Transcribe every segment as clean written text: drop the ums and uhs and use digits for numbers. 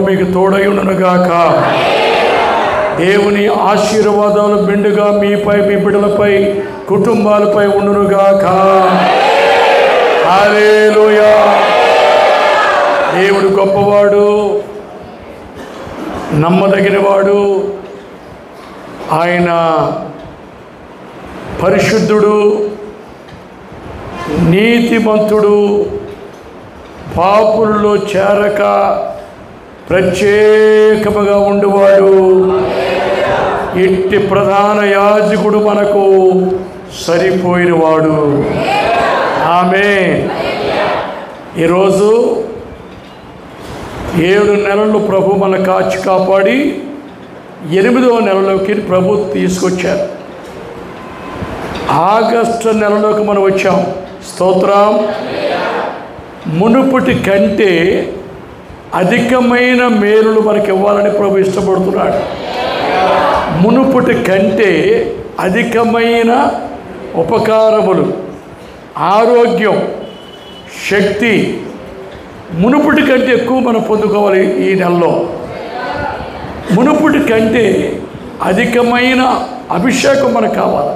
మీకు తోడై ఉండునుగాక. దేవుని ఆశీర్వాదాలు మెండుగా మీపై, మీ బిడ్డలపై, కుటుంబాలపై ఉండునుగాక. హల్లెలూయా. దేవుడు గొప్పవాడు, నమ్మదగినవాడు, ఆయన పరిశుద్ధుడు, నీతిమంతుడు, పాపుల్లో చేరక ప్రత్యేకముగా ఉండేవాడు. ఇట్టి ప్రధాన యాజకుడు మనకు సరిపోయినవాడు. ఆమేన్. ఈరోజు 7 నెలలు ప్రభు మన కాచి కాపాడి 8వ నెలలోకి ప్రభు తీసుకొచ్చారు. ఆగస్టు నెలలోకి మనం వచ్చాం. స్తోత్రం. మునుపటి కంటే అధికమైన మేలులు మనకి ఇవ్వాలని ప్రభు ఇష్టపడుతున్నాడు. మునుపటి కంటే అధికమైన ఉపకారములు, ఆరోగ్యం, శక్తి మునుపటి కంటే ఎక్కువ మనం పొందుకోవాలి. ఈ నెలలో మునుపటి కంటే అధికమైన అభిషేకం మనకు కావాలి.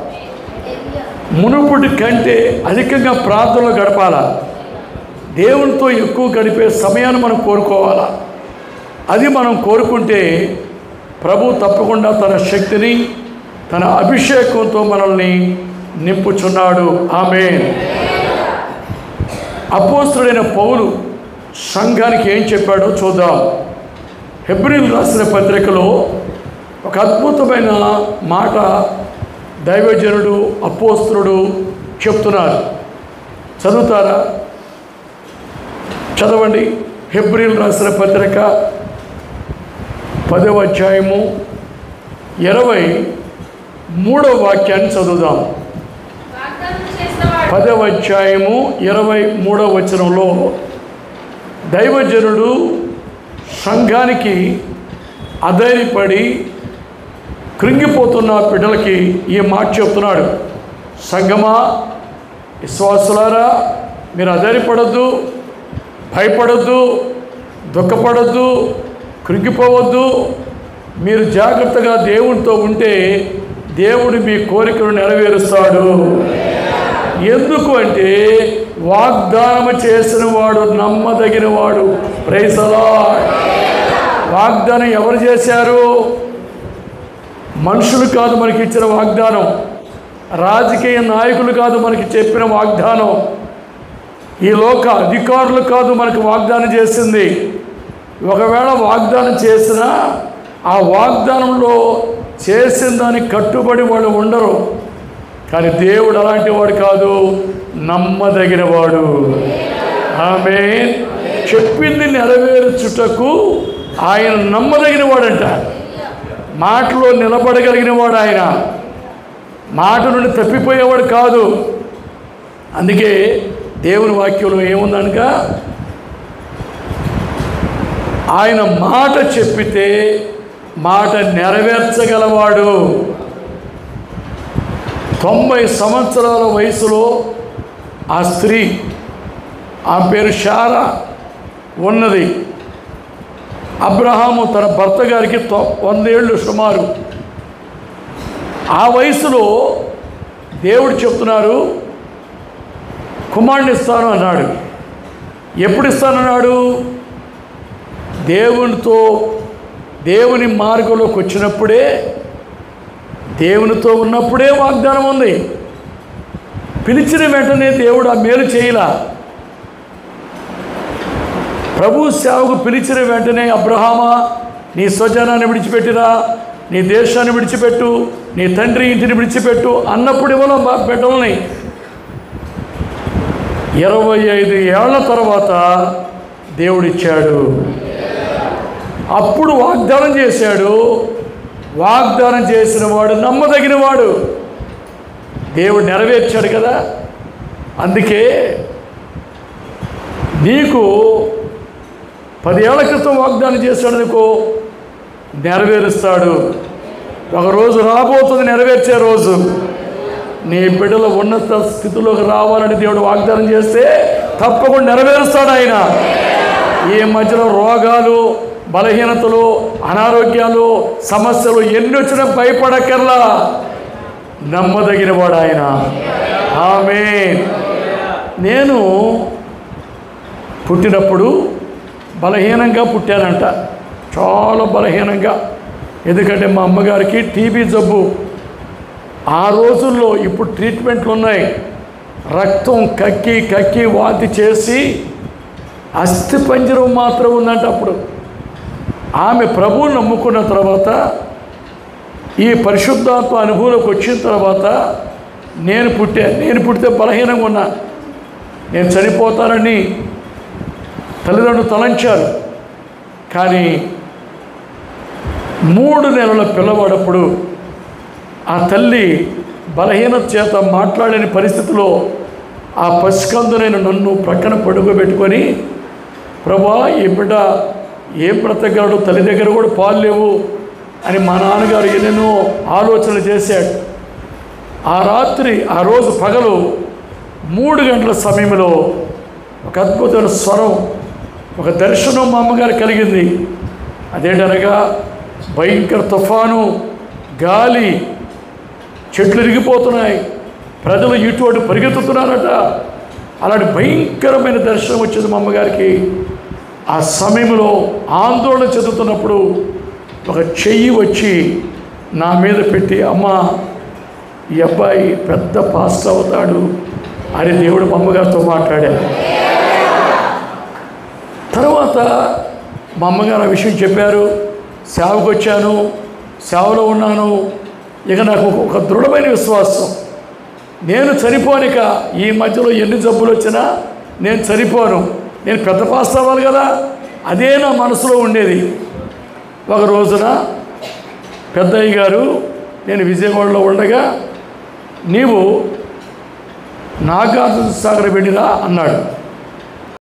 మునుపటి కంటే అధికంగా ప్రార్థనలు గడపాలా. దేవునితో ఎక్కువ గడిపే సమయాన్ని మనం కోరుకోవాలా. అది మనం కోరుకుంటే ప్రభు తప్పకుండా తన శక్తిని, తన అభిషేకంతో మనల్ని నింపుచున్నాడు. ఆమేన్. అపోస్తలుడైన పౌలు సంఘానికి ఏం చెప్పాడో చూద్దాం. హెబ్రీయులకు రాసిన పత్రికలో ఒక అద్భుతమైన మాట దైవజనుడు, అపోస్తలుడు చెప్తున్నారు. చదువుతారా? చదవండి. హెబ్రీయులకు రాసిన పత్రిక 10వ అధ్యాయము 23వ వాక్యాన్ని చదువుదాం. 10వ అధ్యాయము 23వ వచనంలో దైవజనుడు సంఘానికి అధైర్యపడి కృంగిపోతున్న బిడ్డలకి ఈ మాట చెప్తున్నాడు. సంఘమా, విశ్వాసులారా, మీరు అధైర్యపడద్దు, భయపడద్దు, దుఃఖపడద్దు, కృంగిపోవద్దు. మీరు జాగ్రత్తగా దేవునితో ఉంటే దేవుడు మీ కోరికను నెరవేరుస్తాడు. ఎందుకు అంటే వాగ్దానం చేసిన వాడు నమ్మదగిన వాడు. Praise the Lord. వాగ్దానం ఎవరు చేశారు? మనుషులు కాదు మనకి ఇచ్చిన వాగ్దానం, రాజకీయ నాయకులు కాదు మనకి చెప్పిన వాగ్దానం, ఈ లోక అధికారులు కాదు మనకు వాగ్దానం చేసింది. ఒకవేళ వాగ్దానం చేసినా ఆ వాగ్దానంలో చేసిన దానికి కట్టుబడి వాళ్ళు ఉండరు. కానీ దేవుడు అలాంటి వాడు కాదు, నమ్మదగిన వాడు. ఆమేన్. చెప్పింది నెరవేర్చుటకు ఆయన నమ్మదగిన వాడంట. మాటలో నిలబడగలిగిన వాడు ఆయన. మాట నుండి తప్పిపోయేవాడు కాదు. అందుకే దేవుని వాక్యంలో ఏముందనక, ఆయన మాట చెప్పితే మాట నెరవేర్చగలవాడు. 90 సంవత్సరాల వయసులో ఆ స్త్రీ, ఆ పేరు శారా ఉన్నది. అబ్రహాము తన భర్త గారికి 100 ఏళ్ళు సుమారు. ఆ వయసులో దేవుడు చెప్తున్నారు, కుమారుని ఇస్తాను అన్నాడు. ఎప్పుడు ఇస్తానన్నాడు? దేవుని మార్గంలోకి వచ్చినప్పుడే, దేవునితో ఉన్నప్పుడే వాగ్దానం ఉంది. పిలిచిన వెంటనే దేవుడు ఆ మేలు చేయలా. ప్రభు సేవకు పిలిచిన వెంటనే, అబ్రహామా, నీ స్వజనాన్ని విడిచిపెట్టిరా, నీ దేశాన్ని విడిచిపెట్టు, నీ తండ్రి ఇంటిని విడిచిపెట్టు అన్నప్పుడు ఇవ్వలో బిడ్డల్ని. 25 ఏళ్ల తర్వాత దేవుడిచ్చాడు. అప్పుడు వాగ్దానం చేశాడు. వాగ్దానం చేసిన వాడు నమ్మదగిన వాడు. దేవుడు నెరవేర్చాడు కదా. అందుకే నీకు 10 ఏళ్ల క్రితం వాగ్దానం చేశాడు, నీకు నెరవేరుస్తాడు. ఒకరోజు రాబోతుంది నెరవేర్చే రోజు. నీ బిడ్డల ఉన్నత స్థితిలోకి రావాలని దేవుడు వాగ్దానం చేస్తే తప్పకుండా నెరవేరుస్తాడు ఆయన. ఈ మధ్యలో రోగాలు, బలహీనతలు, అనారోగ్యాలు, సమస్యలు ఎన్ని వచ్చినా భయపడక్కర్లా. నమ్మదగినవాడు ఆయన. ఆమేన్. నేను పుట్టినప్పుడు బలహీనంగా పుట్టానంట, చాలా బలహీనంగా. ఎందుకంటే మా అమ్మగారికి టీబీ జబ్బు. ఆ రోజుల్లో ఇప్పుడు ట్రీట్మెంట్లు ఉన్నాయి. రక్తం కక్కి కక్కి వాంతి చేసి అస్థిపంజరం మాత్రం ఉందంట అప్పుడు. ఆమె ప్రభువుని నమ్ముకున్న తర్వాత, ఈ పరిశుద్ధాత్మ అనుభవంలోకి వచ్చిన తర్వాత నేను పుడితే బలహీనంగా ఉన్నా. నేను చనిపోతానని తల్లిదండ్రులు తలంచారు. కానీ 3 నెలల పిల్లవాడప్పుడు ఆ తల్లి బలహీనత చేత మాట్లాడని పరిస్థితిలో ఆ పసికందునైన నన్ను ప్రక్కన పడుకోబెట్టుకొని, ప్రభువా ఈ బిడ్డ ఏం బ్రతకగలడు, తల్లి దగ్గర కూడా పాలు లేవు అని మా నాన్నగారు ఎన్నెన్నో ఆలోచనలు చేశాడు. ఆ రోజు పగలు 3 గంటల సమయంలో ఒక అద్భుతమైన స్వరం, ఒక దర్శనం మా అమ్మగారు కలిగింది. అదేంటనగా భయంకర తుఫాను, గాలి, చెట్లు ఇరిగిపోతున్నాయి, ప్రజలు ఇటువంటి పరిగెత్తుతున్నారట. అలాంటి భయంకరమైన దర్శనం వచ్చింది మా అమ్మగారికి. ఆ సమయంలో ఆందోళన చెందుతున్నప్పుడు ఒక చెయ్యి వచ్చి నా మీద పెట్టి, అమ్మ ఈ అబ్బాయి పెద్ద పాస్టర్ అవుతాడు అని దేవుడు మా అమ్మగారితో మాట్లాడారు. తర్వాత మా అమ్మగారు ఆ విషయం చెప్పారు. సేవకు వచ్చాను, సేవలో ఉన్నాను. ఇక నాకు ఒక దృఢమైన విశ్వాసం, నేను చనిపోనిక. ఈ మధ్యలో ఎన్ని జబ్బులు వచ్చినా నేను చనిపోను, నేను పెద్ద పాస్టర్ అవ్వాలి కదా, అదే నా మనసులో ఉండేది. ఒక రోజున పెద్దయ్య గారు, నేను విజయవాడలో ఉండగా, నీవు నాగార్జున సాగర్ వెళ్ళిరా అన్నాడు.